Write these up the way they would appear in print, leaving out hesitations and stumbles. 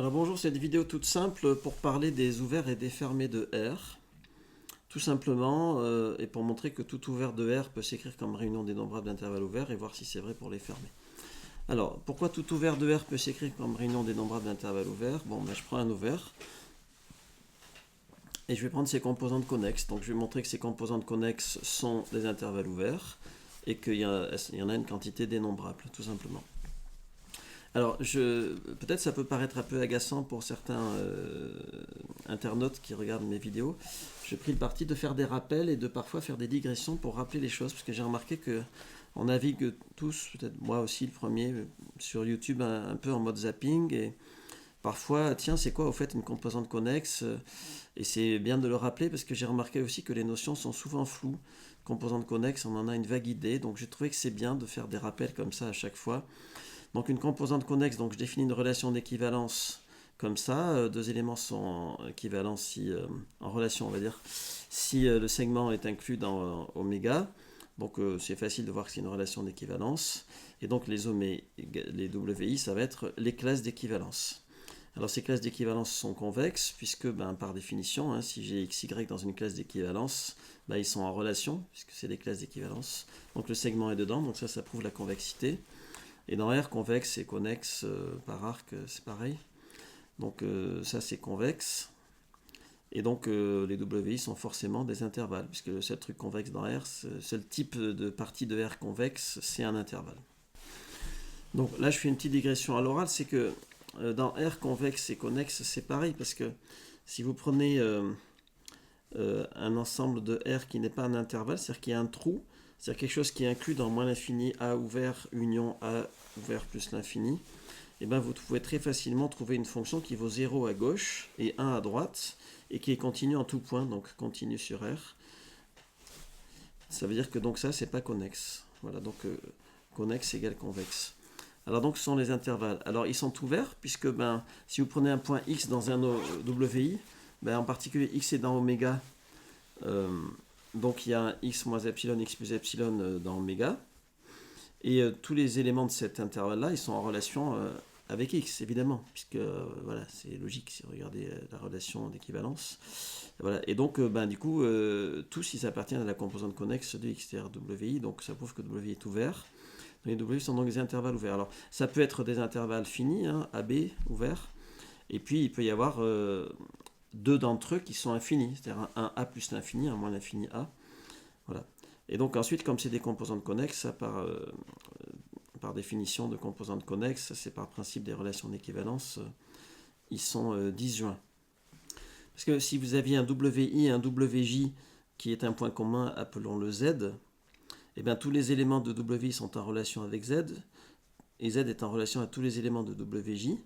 Alors bonjour, cette vidéo toute simple pour parler des ouverts et des fermés de R. Tout simplement, et pour montrer que tout ouvert de R peut s'écrire comme réunion dénombrable d'intervalles ouverts et voir si c'est vrai pour les fermés. Alors, pourquoi tout ouvert de R peut s'écrire comme réunion dénombrable d'intervalles ouverts? Bon, ben, je prends un ouvert et je vais prendre ses composantes connexes. Donc je vais montrer que ces composantes connexes sont des intervalles ouverts et qu'il y en a une quantité dénombrable, tout simplement. Alors, peut-être ça peut paraître un peu agaçant pour certains internautes qui regardent mes vidéos. J'ai pris le parti de faire des rappels et de parfois faire des digressions pour rappeler les choses, parce que j'ai remarqué que on navigue tous, peut-être moi aussi le premier, sur YouTube un peu en mode zapping, et parfois, tiens, c'est quoi au fait une composante connexe? Et c'est bien de le rappeler, parce que j'ai remarqué aussi que les notions sont souvent floues. Composante connexe, on en a une vague idée, donc j'ai trouvé que c'est bien de faire des rappels comme ça à chaque fois. Donc une composante connexe, donc je définis une relation d'équivalence comme ça. Deux éléments sont équivalents si, en relation, on va dire, si le segment est inclus dans oméga. Donc c'est facile de voir que c'est une relation d'équivalence. Et donc les WI, ça va être les classes d'équivalence. Alors ces classes d'équivalence sont convexes, puisque par définition, si j'ai xy dans une classe d'équivalence, ils sont en relation, puisque c'est des classes d'équivalence. Donc le segment est dedans, donc ça prouve la convexité. Et dans R, convexe et connexe par arc, c'est pareil. Donc ça, c'est convexe. Et donc les WI sont forcément des intervalles, puisque le seul truc convexe dans R, le seul type de partie de R convexe, c'est un intervalle. Donc là, je fais une petite digression à l'oral, c'est que dans R convexe et connexe, c'est pareil, parce que si vous prenez un ensemble de R qui n'est pas un intervalle, c'est-à-dire qu'il y a un trou, c'est-à-dire quelque chose qui est inclus dans moins l'infini A ouvert union A ouvert plus l'infini, et vous pouvez très facilement trouver une fonction qui vaut 0 à gauche et 1 à droite, et qui est continue en tout point, donc continue sur R. Ça veut dire que donc ça, c'est pas connexe. Voilà, donc connexe égale convexe. Alors donc ce sont les intervalles. Alors ils sont ouverts, puisque si vous prenez un point X dans un WI, en particulier X est dans oméga, donc il y a un X moins epsilon, X plus epsilon dans oméga, et tous les éléments de cet intervalle-là, ils sont en relation avec X, évidemment, puisque voilà, c'est logique si vous regardez la relation d'équivalence. Voilà. Et donc, du coup, tous ils appartiennent à la composante connexe de X, c'est-à-dire WI, donc ça prouve que WI est ouvert. Les WI sont donc des intervalles ouverts. Alors, ça peut être des intervalles finis, AB, ouverts, et puis il peut y avoir deux d'entre eux qui sont infinis, c'est-à-dire un A plus l'infini, un moins l'infini A. Voilà. Et donc ensuite, comme c'est des composantes connexes, ça par définition de composantes connexes, c'est par principe des relations d'équivalence, ils sont disjoints. Parce que si vous aviez un WI et un WJ qui est un point commun, appelons-le Z, et bien tous les éléments de WI sont en relation avec Z, et Z est en relation à tous les éléments de WJ,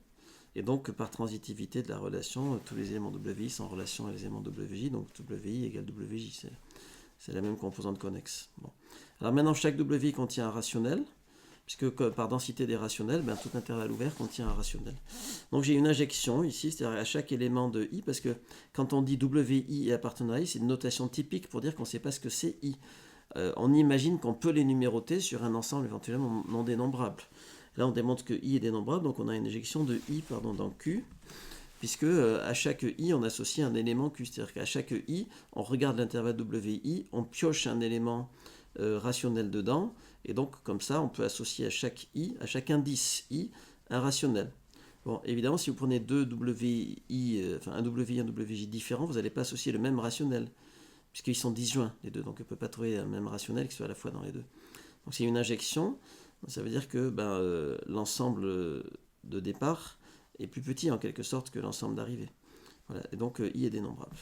et donc par transitivité de la relation, tous les éléments WI sont en relation avec les éléments WJ, donc WI égale WJ, c'est la même composante connexe. Bon. Alors maintenant, chaque WI contient un rationnel, puisque par densité des rationnels, tout intervalle ouvert contient un rationnel. Donc j'ai une injection ici, c'est-à-dire à chaque élément de I, parce que quand on dit WI et appartenant à I, c'est une notation typique pour dire qu'on ne sait pas ce que c'est I. On imagine qu'on peut les numéroter sur un ensemble éventuellement non dénombrable. Là, on démontre que I est dénombrable, donc on a une injection de I dans Q, puisque à chaque I, on associe un élément Q. C'est-à-dire qu'à chaque I, on regarde l'intervalle WI, on pioche un élément rationnel dedans, et donc comme ça, on peut associer à chaque I, à chaque indice I, un rationnel. Bon, évidemment, si vous prenez deux WI, un WI et un WJ différents, vous n'allez pas associer le même rationnel, puisqu'ils sont disjoints, les deux, donc on ne peut pas trouver un même rationnel qui soit à la fois dans les deux. Donc c'est une injection, ça veut dire que l'ensemble de départ est plus petit en quelque sorte que l'ensemble d'arrivée. Voilà, et donc I est dénombrable.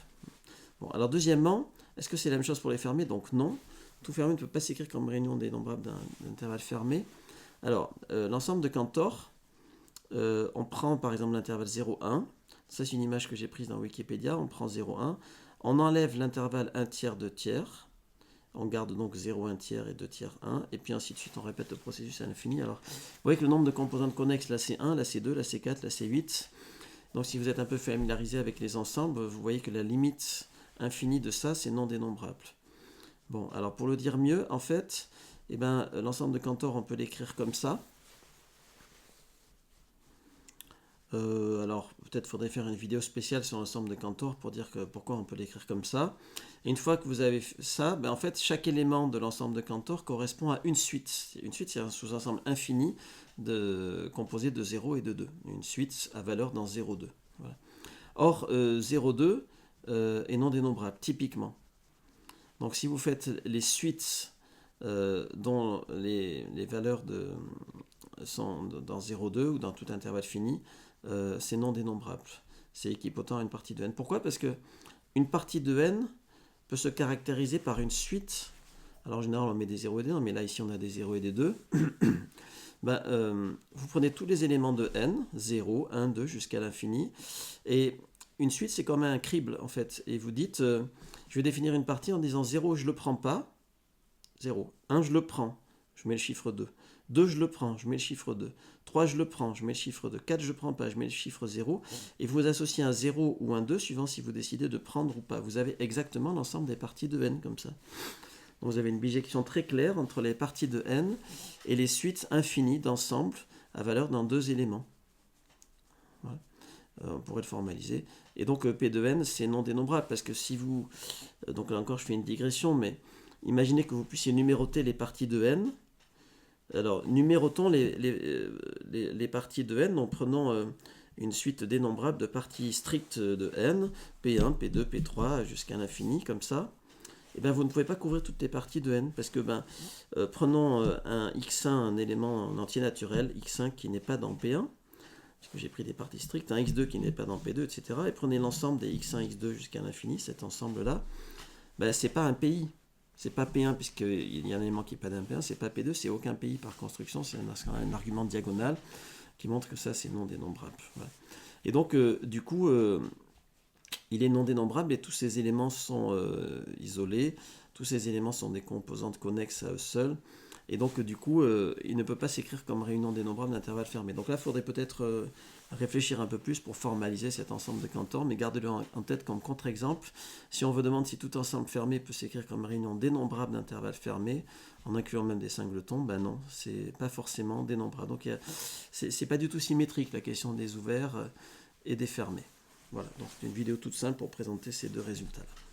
Bon, alors deuxièmement, est-ce que c'est la même chose pour les fermés? Donc non, tout fermé ne peut pas s'écrire comme réunion dénombrable d'un intervalle fermé. Alors, l'ensemble de Cantor, on prend par exemple l'intervalle 0,1, ça c'est une image que j'ai prise dans Wikipédia, on prend 0,1, on enlève l'intervalle 1 tiers, 2 tiers, on garde donc 0, 1 tiers et 2 tiers 1, et puis ainsi de suite, on répète le processus à l'infini. Alors, vous voyez que le nombre de composantes connexes, là c'est 1, là c'est 2, là c'est 4, là c'est 8. Donc si vous êtes un peu familiarisé avec les ensembles, vous voyez que la limite infinie de ça, c'est non dénombrable. Bon, alors pour le dire mieux, en fait, l'ensemble de Cantor, on peut l'écrire comme ça. Alors, peut-être faudrait faire une vidéo spéciale sur l'ensemble de Cantor pour dire pourquoi on peut l'écrire comme ça. Et une fois que vous avez ça, ben en fait, chaque élément de l'ensemble de Cantor correspond à une suite. Une suite, c'est un sous-ensemble infini composé de 0 et de 2. Une suite à valeur dans 0, 2. Voilà. Or, 0, 2 est non dénombrable, typiquement. Donc, si vous faites les suites dont les valeurs sont dans 0, 2 ou dans tout intervalle fini, c'est non dénombrable. C'est équipotent à une partie de n. Pourquoi? Parce que une partie de n peut se caractériser par une suite. Alors en général on met des 0 et des 1, mais là ici on a des 0 et des 2. Vous prenez tous les éléments de n, 0, 1, 2 jusqu'à l'infini, et une suite c'est comme un crible en fait. Et vous dites, je vais définir une partie en disant 0 je le prends pas, 0, 1 je le prends, je mets le chiffre 2. 2 je le prends, je mets le chiffre 2. 3 je le prends, je mets le chiffre 2. 4 je ne prends pas, je mets le chiffre 0. Et vous associez un 0 ou un 2 suivant si vous décidez de prendre ou pas. Vous avez exactement l'ensemble des parties de n comme ça. Donc vous avez une bijection très claire entre les parties de n et les suites infinies d'ensemble à valeur dans deux éléments. Voilà. On pourrait le formaliser. Et donc P de n c'est non dénombrable parce que si vous... Donc là encore je fais une digression, mais imaginez que vous puissiez numéroter les parties de n. Alors, numérotons les parties de n en prenant une suite dénombrable de parties strictes de n, P1, P2, P3, jusqu'à l'infini, comme ça. Et bien, vous ne pouvez pas couvrir toutes les parties de n, parce que, prenons un x1, un élément en entier naturel, x5 qui n'est pas dans P1, parce que j'ai pris des parties strictes, un x2 qui n'est pas dans P2, etc. Et prenez l'ensemble des x1, x2 jusqu'à l'infini, cet ensemble-là, c'est pas un PI. C'est pas P1 puisqu'il y a un élément qui n'est pas d'un P1, c'est pas P2, c'est aucun PI par construction, c'est un argument diagonal qui montre que ça c'est non dénombrable. Voilà. Et donc du coup il est non dénombrable et tous ces éléments sont isolés, tous ces éléments sont des composantes connexes à eux seuls, et donc du coup il ne peut pas s'écrire comme réunion dénombrable d'intervalle fermé. Donc là il faudrait peut-être réfléchir un peu plus pour formaliser cet ensemble de Cantor, mais gardez-le en tête comme contre-exemple. Si on vous demande si tout ensemble fermé peut s'écrire comme réunion dénombrable d'intervalle fermé, en incluant même des singletons, ben non, c'est pas forcément dénombrable. Donc c'est pas du tout symétrique la question des ouverts et des fermés. Voilà, donc c'est une vidéo toute simple pour présenter ces deux résultats-là.